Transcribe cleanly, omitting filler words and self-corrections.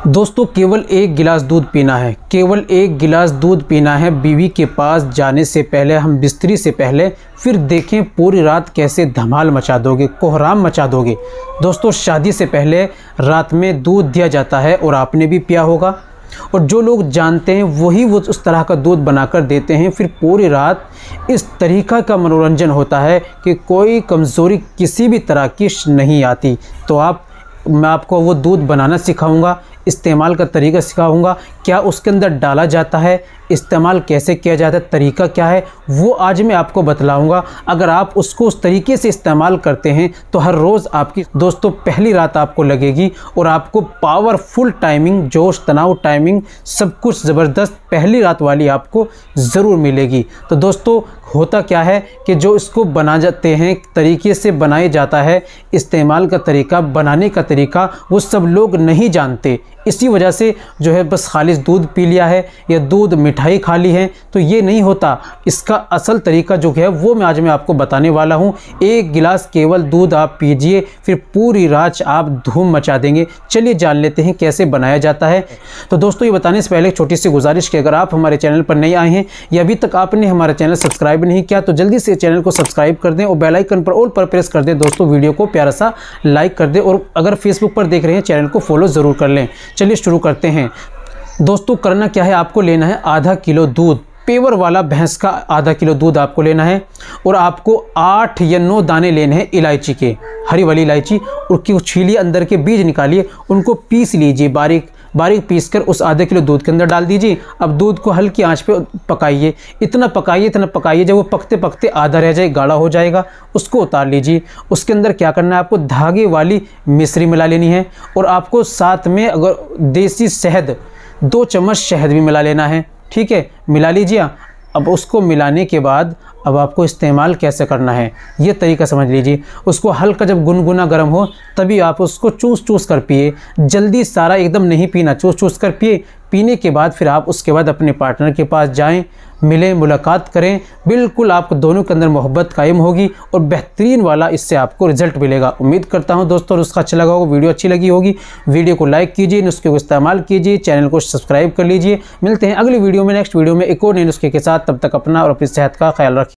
दोस्तों केवल एक गिलास दूध पीना है, केवल एक गिलास दूध पीना है बीवी के पास जाने से पहले, हम बिस्तरी से पहले। फिर देखें पूरी रात कैसे धमाल मचा दोगे, कोहराम मचा दोगे। दोस्तों शादी से पहले रात में दूध दिया जाता है और आपने भी पिया होगा, और जो लोग जानते हैं वही वो उस तरह का दूध बनाकर देते हैं। फिर पूरी रात इस तरीक़ा का मनोरंजन होता है कि कोई कमज़ोरी किसी भी तरह की नहीं आती। तो मैं आपको वो दूध बनाना सिखाऊंगा, इस्तेमाल का तरीका सिखाऊंगा, क्या उसके अंदर डाला जाता है, इस्तेमाल कैसे किया जाता है, तरीका क्या है, वो आज मैं आपको बतलाऊंगा। अगर आप उसको उस तरीके से इस्तेमाल करते हैं तो हर रोज़ आपकी दोस्तों पहली रात आपको लगेगी और आपको पावरफुल टाइमिंग, जोश तनाव टाइमिंग, सब कुछ ज़बरदस्त पहली रात वाली आपको ज़रूर मिलेगी। तो दोस्तों होता क्या है कि जो इसको बना जाते हैं, तरीके से बनाया जाता है, इस्तेमाल का तरीका, बनाने का तरीका वो सब लोग नहीं जानते। इसी वजह से जो है बस खालिस दूध पी लिया है या दूध मिठाई खा ली है, तो ये नहीं होता। इसका असल तरीका जो है वो आज मैं आपको बताने वाला हूँ। एक गिलास केवल दूध आप पीजिए, फिर पूरी रात आप धूम मचा देंगे। चलिए जान लेते हैं कैसे बनाया जाता है। तो दोस्तों ये बताने से पहले एक छोटी सी गुजारिश कि अगर आप हमारे चैनल पर नए आए हैं या अभी तक आपने हमारा चैनल सब्सक्राइब नहीं किया तो जल्दी से चैनल को सब्सक्राइब कर दें और बेल आइकन पर ऑल पर प्रेस कर दें। दोस्तों वीडियो को प्यारा सा लाइक कर दें और अगर फेसबुक पर देख रहे हैं चैनल को फॉलो ज़रूर कर लें। चलिए शुरू करते हैं। दोस्तों करना क्या है, आपको लेना है आधा किलो दूध, पेवर वाला भैंस का आधा किलो दूध आपको लेना है, और आपको 8 या 9 दाने लेने हैं इलायची के, हरी वाली इलायची, और छीलिए, अंदर के बीज निकालिए, उनको पीस लीजिए, बारीक बारीक पीस कर उस आधे किलो दूध के अंदर डाल दीजिए। अब दूध को हल्की आंच पे पकाइए, इतना पकाइए जब वो पकते पकते आधा रह जाए, गाढ़ा हो जाएगा, उसको उतार लीजिए। उसके अंदर क्या करना है, आपको धागे वाली मिश्री मिला लेनी है, और आपको साथ में अगर देसी शहद 2 चम्मच शहद भी मिला लेना है। ठीक है, मिला लीजिए। अब उसको मिलाने के बाद अब आपको इस्तेमाल कैसे करना है ये तरीका समझ लीजिए। उसको हल्का जब गुनगुना गर्म हो तभी आप उसको चूस कर पिए, जल्दी सारा एकदम नहीं पीना, चूस कर पिए। पीने के बाद फिर आप उसके बाद अपने पार्टनर के पास जाएं, मिलें, मुलाकात करें, बिल्कुल आपको दोनों के अंदर मोहब्बत कायम होगी और बेहतरीन वाला इससे आपको रिजल्ट मिलेगा। उम्मीद करता हूं दोस्तों उसका अच्छा लगा होगा, वीडियो अच्छी लगी होगी। वीडियो को लाइक कीजिए, नुस्खे को इस्तेमाल कीजिए, चैनल को सब्सक्राइब कर लीजिए। मिलते हैं अगली वीडियो में, नेक्स्ट वीडियो में एक और नए नुस्खे के साथ। तब तक अपना और अपनी सेहत का ख्याल रखिए।